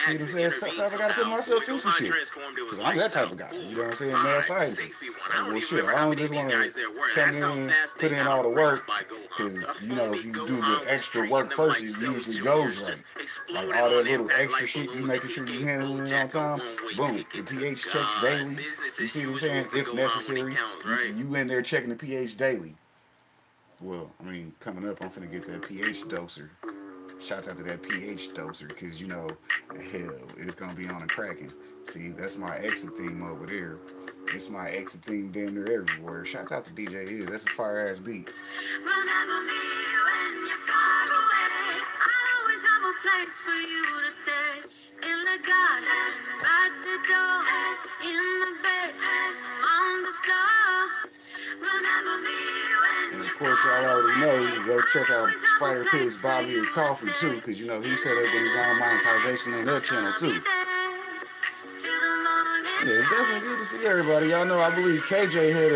see what I'm saying? Sometimes I gotta put myself through some shit. Because I'm that type of guy. You know what I'm saying? Mad scientist. Like, well, shit, I don't just want to come in, put in all the work. Because, you know, if you do the extra work first, it usually goes right. Like all that little extra shit, you making sure you handling it on time. Boom. The pH checks daily. You see what I'm saying? If necessary, you in there checking the pH daily. Well, I mean, coming up, I'm finna get that pH doser. Shouts out to that pH doser, because, you know, hell, it's gonna be on a cracking. See, that's my exit theme over there. It's my exit theme damn near everywhere. Shouts out to DJ Is. That's a fire ass beat. Remember me when you're far away. I always have a place for you to stay. In the garden, by the door, in the bed, on the floor. Remember me when and of course, y'all already know, go check out Spider Pig's Bobby and Coffee too, because, you know, he set up with his own monetization on that channel too. Yeah, it's definitely good to see everybody. Y'all know, I believe KJ had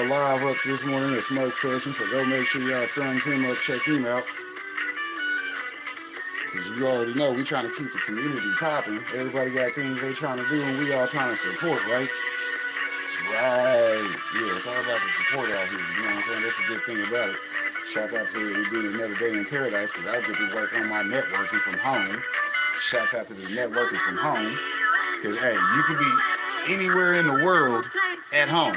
a live up this morning, a smoke session, so go make sure y'all thumbs him up, check him out. Because you already know, we trying to keep the community popping. Everybody got things they trying to do, and we all trying to support, right? Right. Yeah, it's all about the support out here. You know what I'm saying? That's a good thing about it. Shouts out to it being another day in paradise, because I get to work on my networking from home. Shouts out to the networking from home. Because, hey, you can be anywhere in the world at home.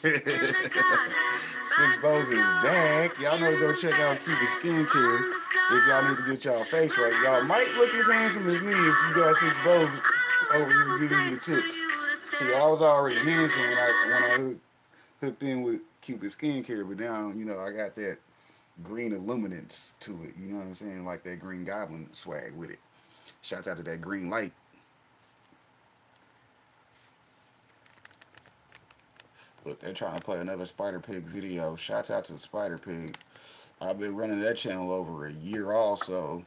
Six Bows is back. Y'all know to go check out Cupid Skincare if y'all need to get y'all face right. Y'all might look as handsome as me if you got Six Bows over here giving you the tips. See, I was already handsome when I hooked in with Cupid Skincare, but now, you know, I got that green illuminance to it. You know what I'm saying? Like that Green Goblin swag with it. Shouts out to that green light. Look, they're trying to play another Spider Pig video. Shouts out to Spider Pig. I've been running that channel over a year also.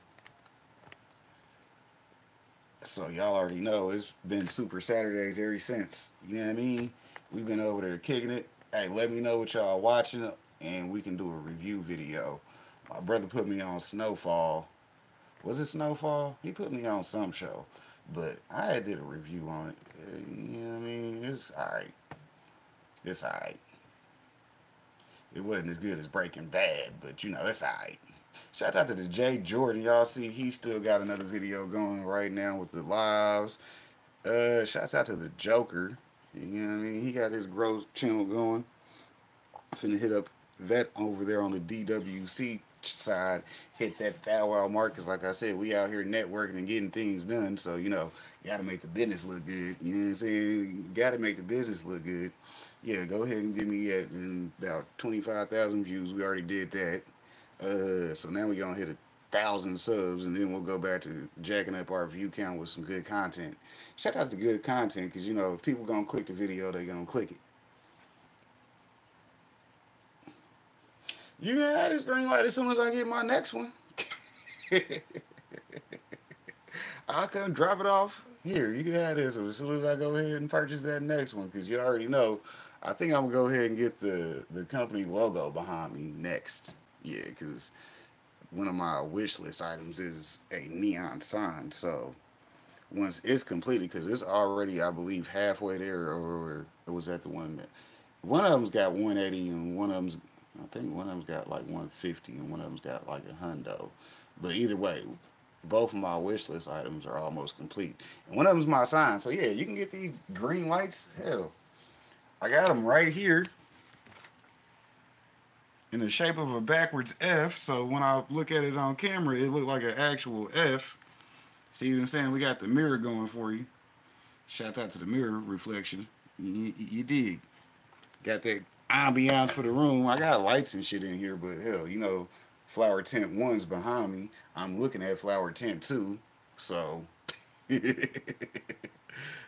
So y'all already know it's been Super Saturdays ever since. You know what I mean? We've been over there kicking it. Hey, let me know what y'all watching, and we can do a review video. My brother put me on Snowfall. Was it Snowfall? He put me on some show. But I did a review on it. You know what I mean? It's alright. It's alright. It wasn't as good as Breaking Bad, but, you know, it's alright. Shout out to the J Jordan. Y'all see he still got another video going right now with the lives. Shouts out to the Joker. You know what I mean? He got his growth channel going. Finna hit up that over there on the DWC side. Hit that Bow Wow mark, because like I said, we out here networking and getting things done. So, you know, gotta make the business look good. You know what I'm saying? Gotta make the business look good. Yeah, go ahead and give me at about 25,000 views. We already did that. So now we're gonna hit 1,000 subs, and then we'll go back to jacking up our view count with some good content. Shout out to good content, because, you know, if people gonna click the video, they gonna click it. You can have this green light as soon as I get my next one. I'll come drop it off here. You can have this as soon as I go ahead and purchase that next one, because you already know. I think I'm gonna go ahead and get the company logo behind me next. Yeah, because one of my wish list items is a neon sign. So once it's completed, because it's already, I believe, halfway there, or it was at the one of them's got 180, and one of them's, I think one of them's got like 150, and one of them's got like a hundo. But either way, both of my wish list items are almost complete, and one of them's my sign. So yeah, you can get these green lights. Hell, I got them right here in the shape of a backwards F, so when I look at it on camera, it looked like an actual F. See what I'm saying? We got the mirror going for you. Shout out to the mirror reflection. You dig. Got that ambiance for the room. I got lights and shit in here, but hell, you know, flower tent 1's behind me. I'm looking at flower tent 2, so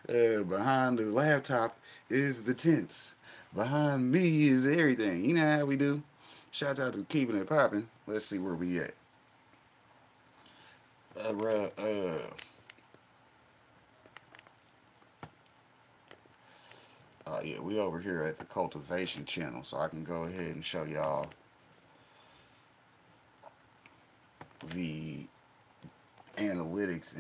behind the laptop is the tents. Behind me is everything. You know how we do. Shout out to keeping it popping. Let's see where we at. Yeah, we over here at the cultivation channel, so I can go ahead and show y'all the analytics